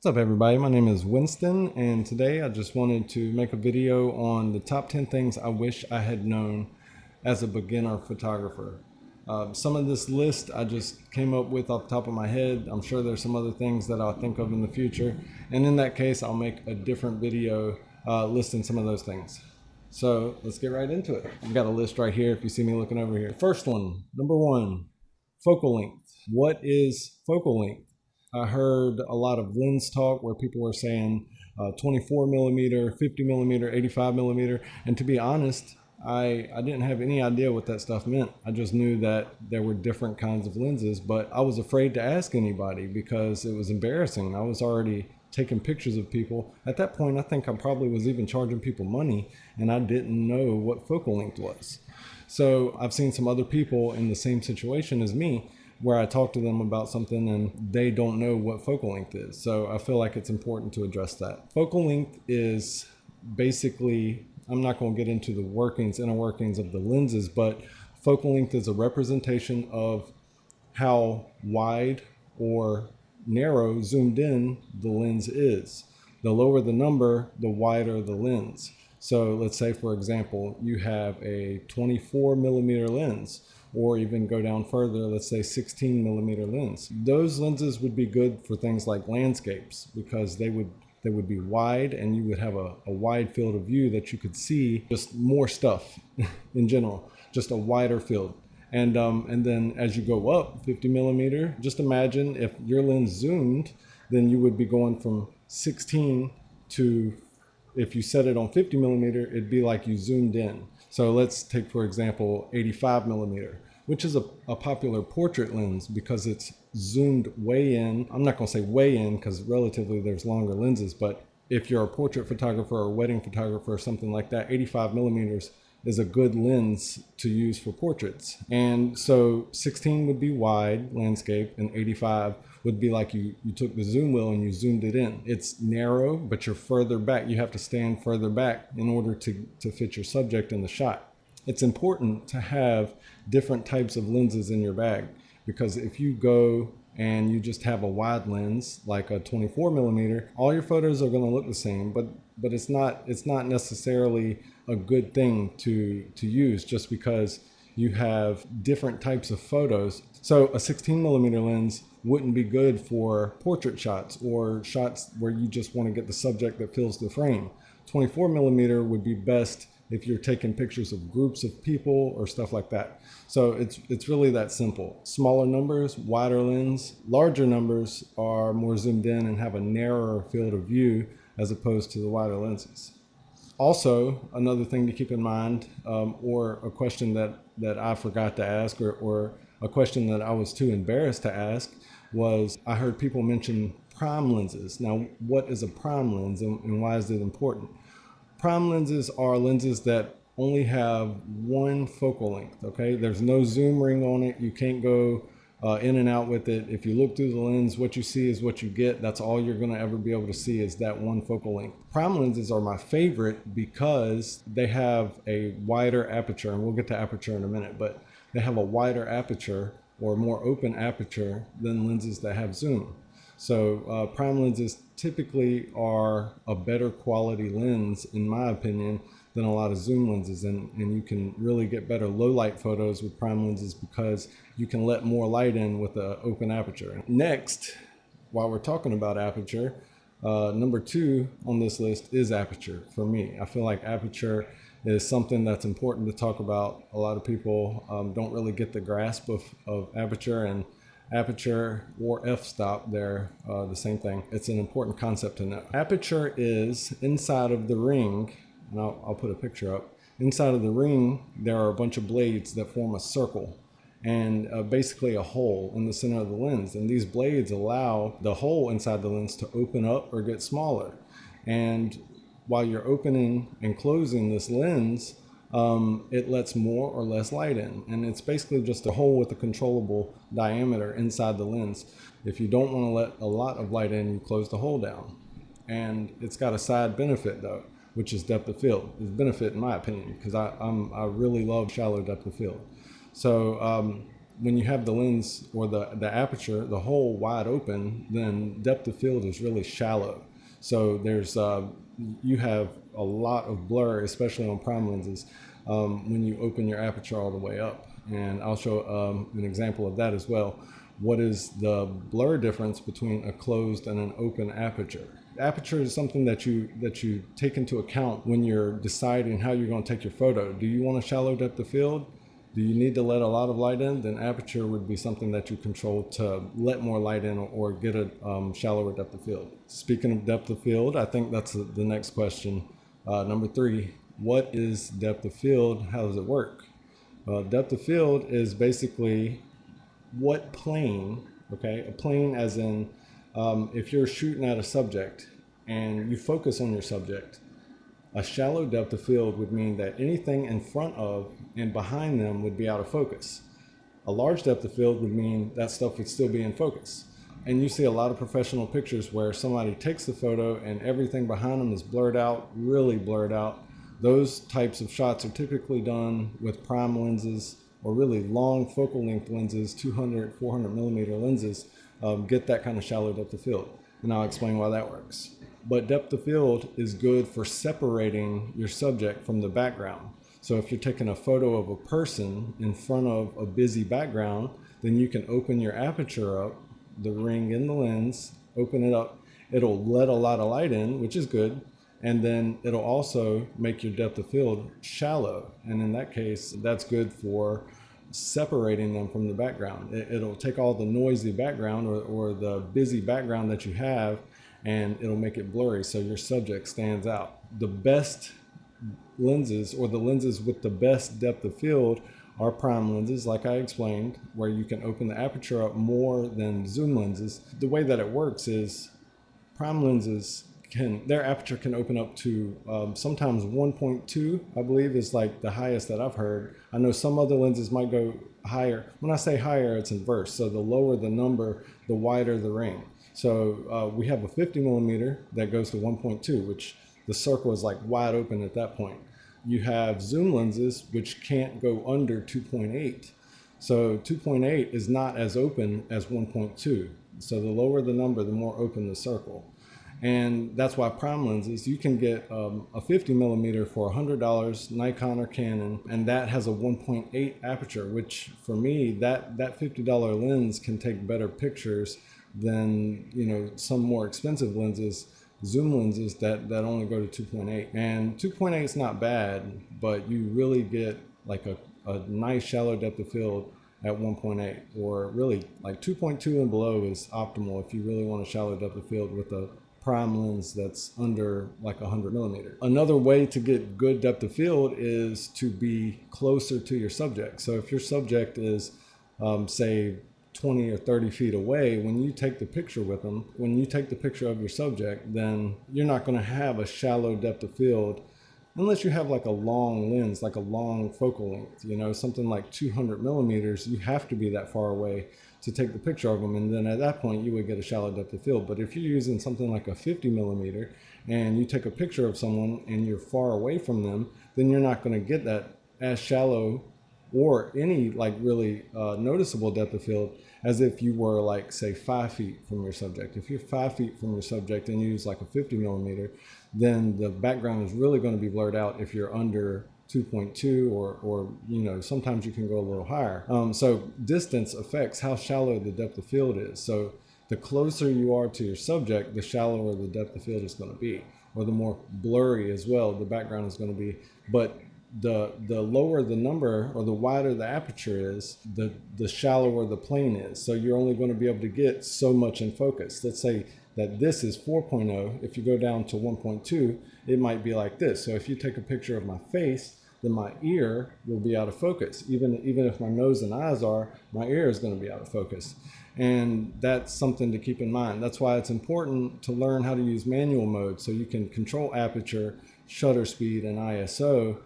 What's up everybody, my name is Winston and today I just wanted to make a video on the top 10 things I wish I had known as a beginner photographer. Some of this list I just came up with off the top of my head. I'm sure there's some other things that I'll think of in the future, and in that case I'll make a different video listing some of those things. So let's get right into it. I've got a list right here if you see me looking over here. First one, number one, focal length. What is focal length? I heard a lot of lens talk where people were saying 24 millimeter, 50 millimeter, 85 millimeter. And to be honest, I didn't have any idea what that stuff meant. I just knew that there were different kinds of lenses, but I was afraid to ask anybody because it was embarrassing. I was already taking pictures of people. At that point, I think I probably was even charging people money and I didn't know what focal length was. So I've seen some other people in the same situation as me where I talk to them about something and they don't know what focal length is. So I feel like it's important to address that. Focal length is basically, I'm not going to get into the inner workings of the lenses, but focal length is a representation of how wide or narrow zoomed in the lens is. The lower the number, the wider the lens. So let's say, for example, you have a 24 millimeter lens, or even go down further, let's say 16 millimeter lens. Those lenses would be good for things like landscapes because they would be wide and you would have a wide field of view that you could see just more stuff in general, just a wider field. And then as you go up 50 millimeter, just imagine if your lens zoomed, then you would be going from 16 to, if you set it on 50 millimeter, it'd be like you zoomed in. So let's take, for example, 85 millimeter, which is a popular portrait lens because it's zoomed way in. I'm not going to say way in because relatively there's longer lenses, but if you're a portrait photographer or a wedding photographer or something like that, 85 millimeters is a good lens to use for portraits. And so 16 would be wide landscape and 85 would be like you took the zoom wheel and you zoomed it in. It's narrow, but you're further back. You have to stand further back in order to fit your subject in the shot. It's important to have different types of lenses in your bag because if you go and you just have a wide lens like a 24 millimeter, all your photos are going to look the same, but it's not necessarily a good thing to use just because you have different types of photos. So a 16 millimeter lens wouldn't be good for portrait shots or shots where you just want to get the subject that fills the frame. 24 millimeter would be best if you're taking pictures of groups of people or stuff like that. So it's really that simple. Smaller numbers, wider lens. Larger numbers are more zoomed in and have a narrower field of view as opposed to the wider lenses. Also, another thing to keep in mind, or a question that I forgot to ask, or a question that I was too embarrassed to ask, was I heard people mention prime lenses. Now, what is a prime lens and why is it important? Prime lenses are lenses that only have one focal length, okay? There's no zoom ring on it. You can't go in and out with it. If you look through the lens, what you see is what you get. That's all you're gonna ever be able to see is that one focal length. Prime lenses are my favorite because they have a wider aperture, and we'll get to aperture in a minute, but they have a wider aperture or more open aperture than lenses that have zoom. So prime lenses typically are a better quality lens, in my opinion, than a lot of zoom lenses, and you can really get better low light photos with prime lenses because you can let more light in with an open aperture. Next, while we're talking about aperture, number 2 on this list is aperture for me. I feel like aperture is something that's important to talk about. A lot of people don't really get the grasp of aperture, and aperture or f-stop, they're the same thing. It's an important concept to know. Aperture is inside of the ring, and I'll put a picture up. Inside of the ring, there are a bunch of blades that form a circle and basically a hole in the center of the lens. And these blades allow the hole inside the lens to open up or get smaller. And while you're opening and closing this lens, it lets more or less light in. And it's basically just a hole with a controllable diameter inside the lens. If you don't want to let a lot of light in, you close the hole down. And it's got a side benefit though, which is depth of field. It's a benefit in my opinion, because I really love shallow depth of field. So when you have the lens or the aperture, the hole wide open, then depth of field is really shallow. So there's you have a lot of blur, especially on prime lenses, when you open your aperture all the way up. And I'll show an example of that as well. What is the blur difference between a closed and an open aperture? Aperture is something that you take into account when you're deciding how you're going to take your photo. Do you want a shallow depth of field? Do you need to let a lot of light in? Then aperture would be something that you control to let more light in or get a shallower depth of field. Speaking of depth of field, I think that's the next question. Number 3, what is depth of field? How does it work? Depth of field is basically what plane, okay? A plane as in if you're shooting at a subject and you focus on your subject, a shallow depth of field would mean that anything in front of and behind them would be out of focus. A large depth of field would mean that stuff would still be in focus. And you see a lot of professional pictures where somebody takes the photo and everything behind them is blurred out, really blurred out. Those types of shots are typically done with prime lenses or really long focal length lenses, 200, 400 millimeter lenses, get that kind of shallow depth of field. And I'll explain why that works. But depth of field is good for separating your subject from the background. So if you're taking a photo of a person in front of a busy background, then you can open your aperture up, the ring in the lens, open it up. It'll let a lot of light in, which is good. And then it'll also make your depth of field shallow. And in that case, that's good for separating them from the background. It'll take all the noisy background or the busy background that you have, and it'll make it blurry so your subject stands out. The best lenses, or the lenses with the best depth of field, are prime lenses, like I explained, where you can open the aperture up more than zoom lenses. The way that it works is prime lenses their aperture can open up to sometimes 1.2, I believe, is like the highest that I've heard. I know some other lenses might go higher. When I say higher, it's inverse. So the lower the number, the wider the ring. So we have a 50 millimeter that goes to 1.2, which the circle is like wide open at that point. You have zoom lenses, which can't go under 2.8. So 2.8 is not as open as 1.2. So the lower the number, the more open the circle. And that's why prime lenses, you can get a 50 millimeter for $100, Nikon or Canon, and that has a 1.8 aperture, which for me, that $50 lens can take better pictures than, you know, some more expensive lenses, zoom lenses that only go to 2.8. And 2.8 is not bad, but you really get like a nice shallow depth of field at 1.8, or really like 2.2 and below is optimal if you really want a shallow depth of field with a prime lens that's under like 100 millimeter. Another way to get good depth of field is to be closer to your subject. So if your subject is say 20 or 30 feet away, when you take the picture with them, when you take the picture of your subject, then you're not going to have a shallow depth of field unless you have like a long lens, like a long focal length, you know, something like 200 millimeters. You have to be that far away to take the picture of them, and then at that point you would get a shallow depth of field. But if you're using something like a 50 millimeter and you take a picture of someone and you're far away from them, then you're not going to get that as shallow or any like really noticeable depth of field as if you were like say 5 feet from your subject. If you're 5 feet from your subject and you use like a 50 millimeter, then the background is really going to be blurred out if you're under 2.2 or you know, sometimes you can go a little higher. So distance affects how shallow the depth of field is. So the closer you are to your subject, the shallower the depth of field is going to be, or the more blurry as well the background is going to be. But the lower the number or the wider the aperture is, the shallower the plane is. So you're only going to be able to get so much in focus. Let's say that this is 4.0. If you go down to 1.2, it might be like this. So if you take a picture of my face, then my ear will be out of focus. Even if my nose and eyes are, my ear is going to be out of focus. And that's something to keep in mind. That's why it's important to learn how to use manual mode so you can control aperture, shutter speed, and ISO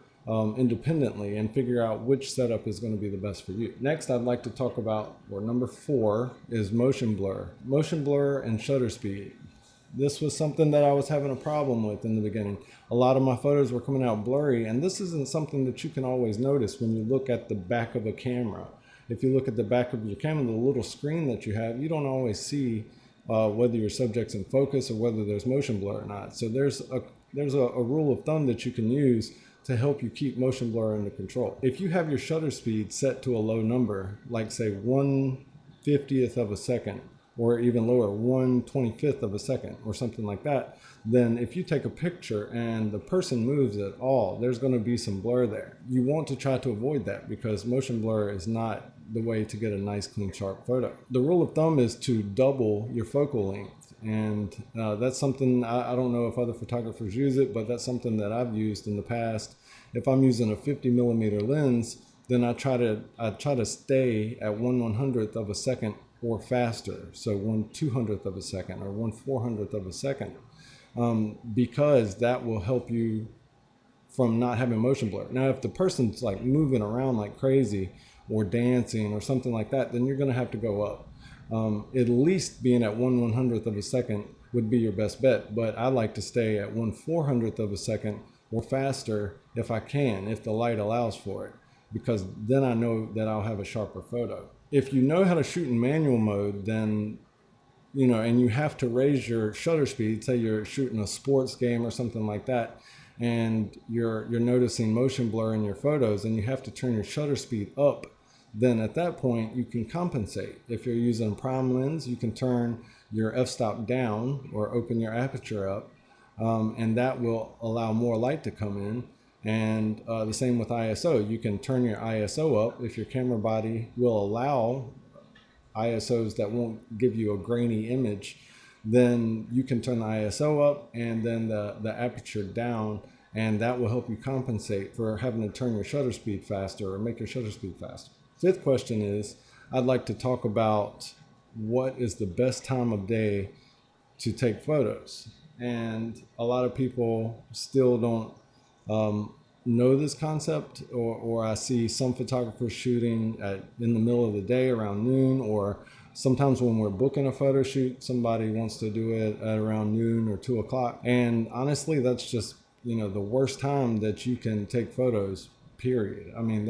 independently and figure out which setup is going to be the best for you. Next, I'd like to talk about, or number 4, is motion blur. Motion blur and shutter speed. This was something that I was having a problem with in the beginning. A lot of my photos were coming out blurry, and this isn't something that you can always notice when you look at the back of a camera. if you look at the back of your camera, the little screen that you have, you don't always see whether your subject's in focus or whether there's motion blur or not. So there's a rule of thumb that you can use to help you keep motion blur under control. If you have your shutter speed set to a low number, like say 1/50th of a second, or even lower, 1/25th of a second, or something like that, then if you take a picture and the person moves at all, there's going to be some blur there. You want to try to avoid that because motion blur is not the way to get a nice, clean, sharp photo. The rule of thumb is to double your focal length. And that's something, I don't know if other photographers use it, but that's something that I've used in the past. If I'm using a 50mm lens, then I try to stay at 1/100th of a second or faster. So 1/200th of a second or 1/400th of a second, because that will help you from not having motion blur. Now, if the person's like moving around like crazy or dancing or something like that, then you're going to have to go up. At least being at 1/100th of a second would be your best bet, but I like to stay at 1/400th of a second or faster if I can, if the light allows for it, because then I know that I'll have a sharper photo. If you know how to shoot in manual mode, then, and you have to raise your shutter speed, say you're shooting a sports game or something like that, and you're noticing motion blur in your photos and you have to turn your shutter speed up, then at that point you can compensate. If you're using prime lens, you can turn your f-stop down or open your aperture up, and that will allow more light to come in. And the same with ISO. You can turn your ISO up if your camera body will allow ISOs that won't give you a grainy image. Then you can turn the ISO up and then the aperture down, and that will help you compensate for having to turn your shutter speed faster or make your shutter speed faster. Fifth question is, I'd like to talk about what is the best time of day to take photos. And a lot of people still don't know this concept, or I see some photographers shooting in the middle of the day around noon, or sometimes when we're booking a photo shoot, somebody wants to do it at around noon or 2 o'clock. And honestly, that's just, the worst time that you can take photos, period. I mean,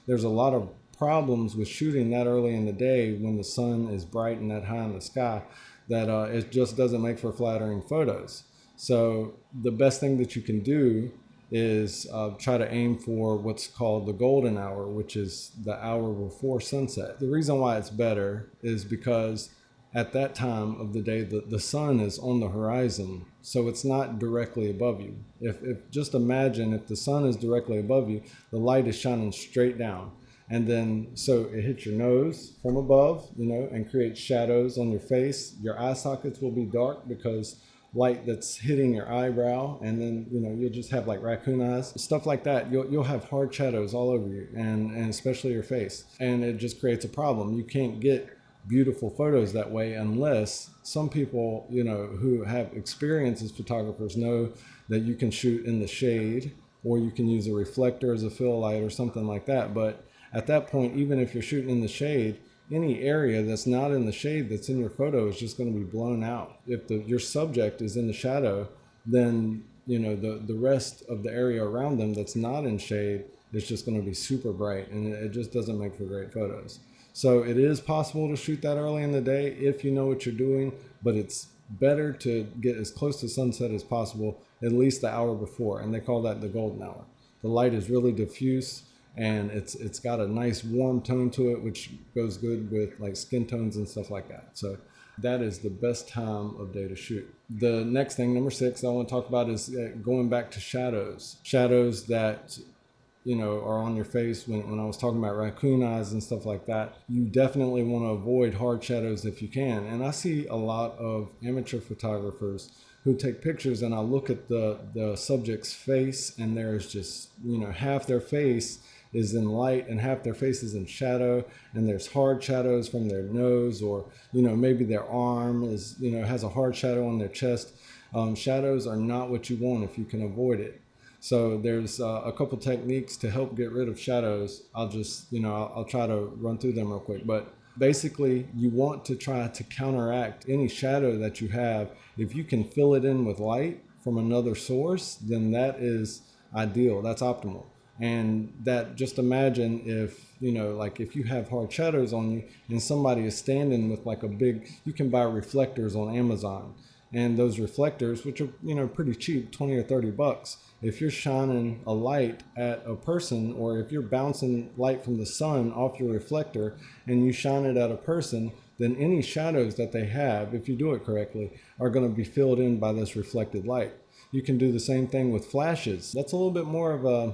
there's a lot of problems with shooting that early in the day when the sun is bright and that high in the sky, that it just doesn't make for flattering photos. So the best thing that you can do is try to aim for what's called the golden hour, which is the hour before sunset. The reason why it's better is because at that time of the day, the sun is on the horizon, so it's not directly above you. If just imagine if the sun is directly above you, the light is shining straight down. And then, so it hits your nose from above, and creates shadows on your face. Your eye sockets will be dark because light that's hitting your eyebrow, and then you'll just have like raccoon eyes, stuff like that. You'll have hard shadows all over you, and especially your face, and it just creates a problem. You can't get beautiful photos that way unless some people who have experience as photographers know that you can shoot in the shade, or you can use a reflector as a fill light or something like that. But at that point, even if you're shooting in the shade, any area that's not in the shade that's in your photo is just going to be blown out. If your subject is in the shadow, then the rest of the area around them that's not in shade is just going to be super bright, and it just doesn't make for great photos. So it is possible to shoot that early in the day if you know what you're doing, but it's better to get as close to sunset as possible, at least the hour before, and they call that the golden hour. The light is really diffuse, and it's got a nice warm tone to it, which goes good with like skin tones and stuff like that. So that is the best time of day to shoot. The next thing, number 6, I want to talk about is going back to shadows. Shadows that are on your face. When I was talking about raccoon eyes and stuff like that, you definitely want to avoid hard shadows if you can. And I see a lot of amateur photographers who take pictures, and I look at the subject's face, and there's just half their face is in light and half their face is in shadow, and there's hard shadows from their nose, or maybe their arm is has a hard shadow on their chest. Shadows are not what you want if you can avoid it. So there's a couple techniques to help get rid of shadows. I'll just I'll try to run through them real quick. But basically, you want to try to counteract any shadow that you have. If you can fill it in with light from another source, then that is ideal. That's optimal. And that, just imagine if, like if you have hard shadows on you and somebody is standing with like a big, you can buy reflectors on Amazon. And those reflectors, which are, pretty cheap, 20 or 30 bucks, if you're shining a light at a person, or if you're bouncing light from the sun off your reflector and you shine it at a person, then any shadows that they have, if you do it correctly, are going to be filled in by this reflected light. You can do the same thing with flashes. That's a little bit more of a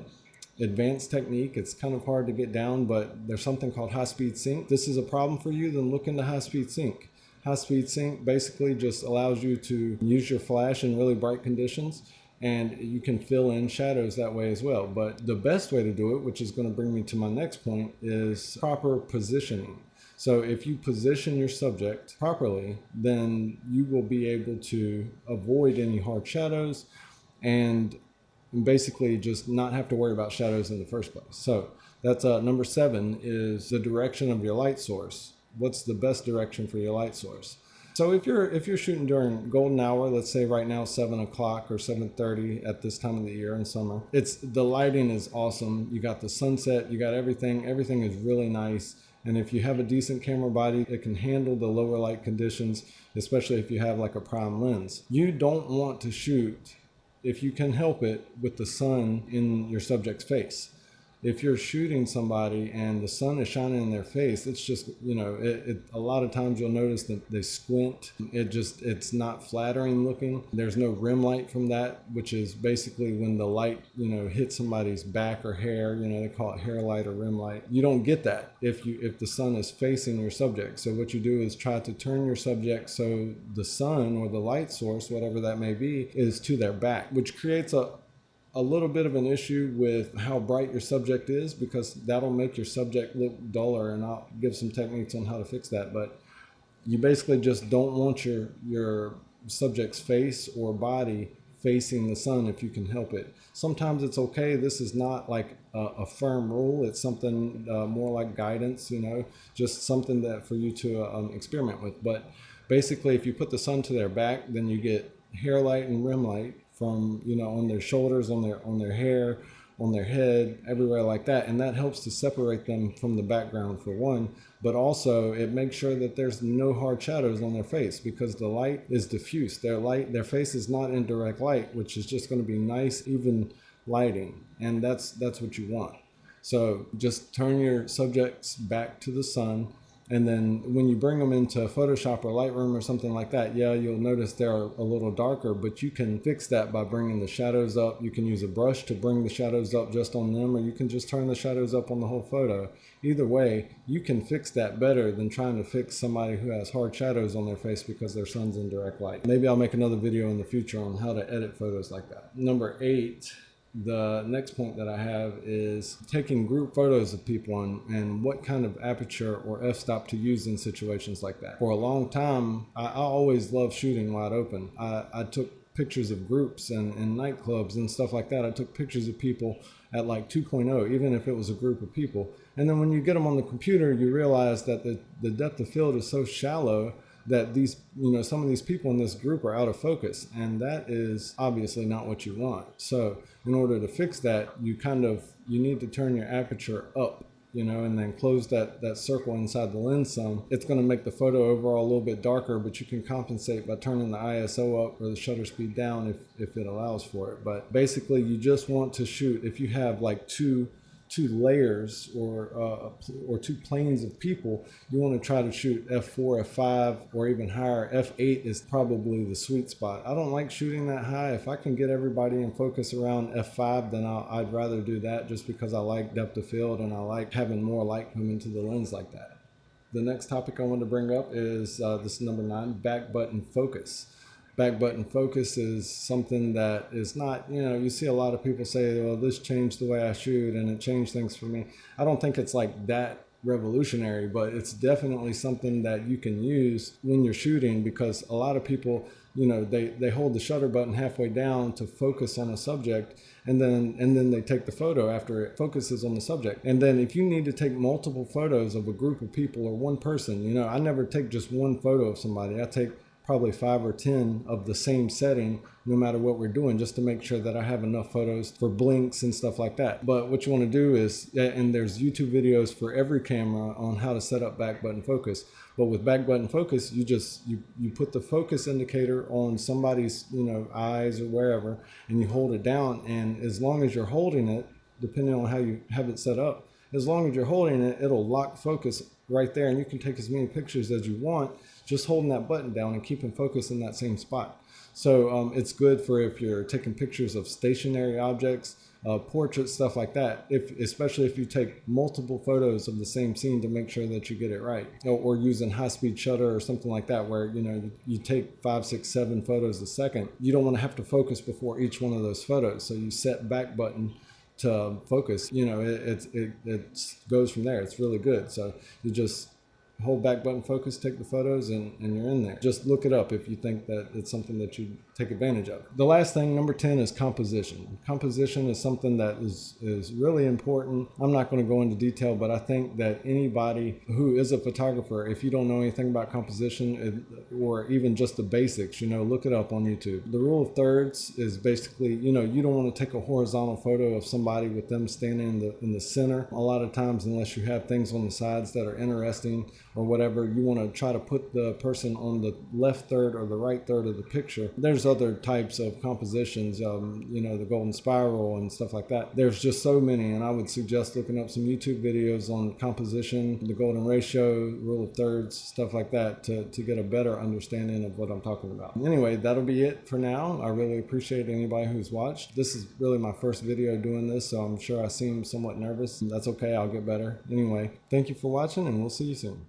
advanced technique. It's kind of hard to get down, but there's something called high-speed sync. This is a problem for you, then look into high-speed sync. High-speed sync basically just allows you to use your flash in really bright conditions, and you can fill in shadows that way as well. But the best way to do it, which is going to bring me to my next point, is proper positioning. So if you position your subject properly, then you will be able to avoid any hard shadows and basically just not have to worry about shadows in the first place. So that's number 7 is the direction of your light source. What's the best direction for your light source? So if you're shooting during golden hour, let's say right now 7 o'clock or 7:30 at this time of the year in summer, the lighting is awesome. You got the sunset, you got everything is really nice. And if you have a decent camera body, it can handle the lower light conditions, especially if you have like a prime lens. You don't want to shoot, if you can help it, with the sun in your subject's face. If you're shooting somebody and the sun is shining in their face, it's just, a lot of times you'll notice that they squint. It's not flattering looking. There's no rim light from that, which is basically when the light, hits somebody's back or hair, they call it hair light or rim light. You don't get that if the sun is facing your subject. So what you do is try to turn your subject so the sun or the light source, whatever that may be, is to their back, which creates a little bit of an issue with how bright your subject is, because that'll make your subject look duller, and I'll give some techniques on how to fix that. But you basically just don't want your subject's face or body facing the sun if you can help it. Sometimes it's okay. This is not like a firm rule. It's something more like guidance, just something that for you to experiment with. But basically, if you put the sun to their back, then you get hair light and rim light from, on their shoulders, on their hair, on their head, everywhere like that. And that helps to separate them from the background, for one, but also it makes sure that there's no hard shadows on their face, because the light is diffuse. Their face is not in direct light, which is just going to be nice, even lighting. And that's what you want. So just turn your subjects back to the sun. And then when you bring them into Photoshop or Lightroom or something like that, you'll notice they're a little darker, but you can fix that by bringing the shadows up. You can use a brush to bring the shadows up just on them, or you can just turn the shadows up on the whole photo. Either way, you can fix that better than trying to fix somebody who has hard shadows on their face because their sun's in direct light. Maybe I'll make another video in the future on how to edit photos like that. Number 8. The next point that I have is taking group photos of people and what kind of aperture or f-stop to use in situations like that. For a long time, I always loved shooting wide open. I took pictures of groups and nightclubs and stuff like that. I took pictures of people at like 2.0, even if it was a group of people. And then when you get them on the computer, you realize that the depth of field is so shallow that these, some of these people in this group are out of focus, and that is obviously not what you want. So in order to fix that, you need to turn your aperture up, and then close that circle inside the lens some. It's going to make the photo overall a little bit darker, but you can compensate by turning the ISO up or the shutter speed down if it allows for it. But basically, you just want to shoot, if you have like two layers or 2 planes of people, you want to try to shoot f4, f5, or even higher. f8 is probably the sweet spot. I don't like shooting that high. If I can get everybody in focus around f5, then I'd rather do that, just because I like depth of field and I like having more light come into the lens like that. The next topic I want to bring up is this is number 9, back button focus. Back button focus is something that is not, you see a lot of people say, well, this changed the way I shoot and it changed things for me. I don't think it's like that revolutionary, but it's definitely something that you can use when you're shooting, because a lot of people, they hold the shutter button halfway down to focus on a subject, and then they take the photo after it focuses on the subject. And then if you need to take multiple photos of a group of people or one person, I never take just one photo of somebody. I take probably 5 or 10 of the same setting, no matter what we're doing, just to make sure that I have enough photos for blinks and stuff like that. But what you want to do is, and there's YouTube videos for every camera on how to set up back button focus. But with back button focus, you put the focus indicator on somebody's eyes or wherever, and you hold it down. And as long as you're holding it, depending on how you have it set up, as long as you're holding it, it'll lock focus right there, and you can take as many pictures as you want just holding that button down and keeping focus in that same spot. So it's good for if you're taking pictures of stationary objects, portraits, stuff like that, especially if you take multiple photos of the same scene to make sure that you get it right, or using high-speed shutter or something like that, where you take 5, 6, 7 photos a second. You don't want to have to focus before each one of those photos, so you set back button to focus. It goes from there. It's really good. So you just hold back button focus, take the photos, and you're in there. Just look it up if you think that it's something that you take advantage of. The last thing, number 10, is composition. Composition is something that is really important. I'm not going to go into detail, but I think that anybody who is a photographer, if you don't know anything about composition or even just the basics, look it up on YouTube. The rule of thirds is basically, you don't want to take a horizontal photo of somebody with them standing in the center. A lot of times, unless you have things on the sides that are interesting or whatever, you want to try to put the person on the left third or the right third of the picture. There's other types of compositions, the golden spiral and stuff like that. There's just so many, and I would suggest looking up some YouTube videos on composition, the golden ratio, rule of thirds, stuff like that, to get a better understanding of what I'm talking about. Anyway, that'll be it for now. I really appreciate anybody who's watched. This is really my first video doing this, so I'm sure I seem somewhat nervous. That's okay, I'll get better. Anyway, thank you for watching, and we'll see you soon.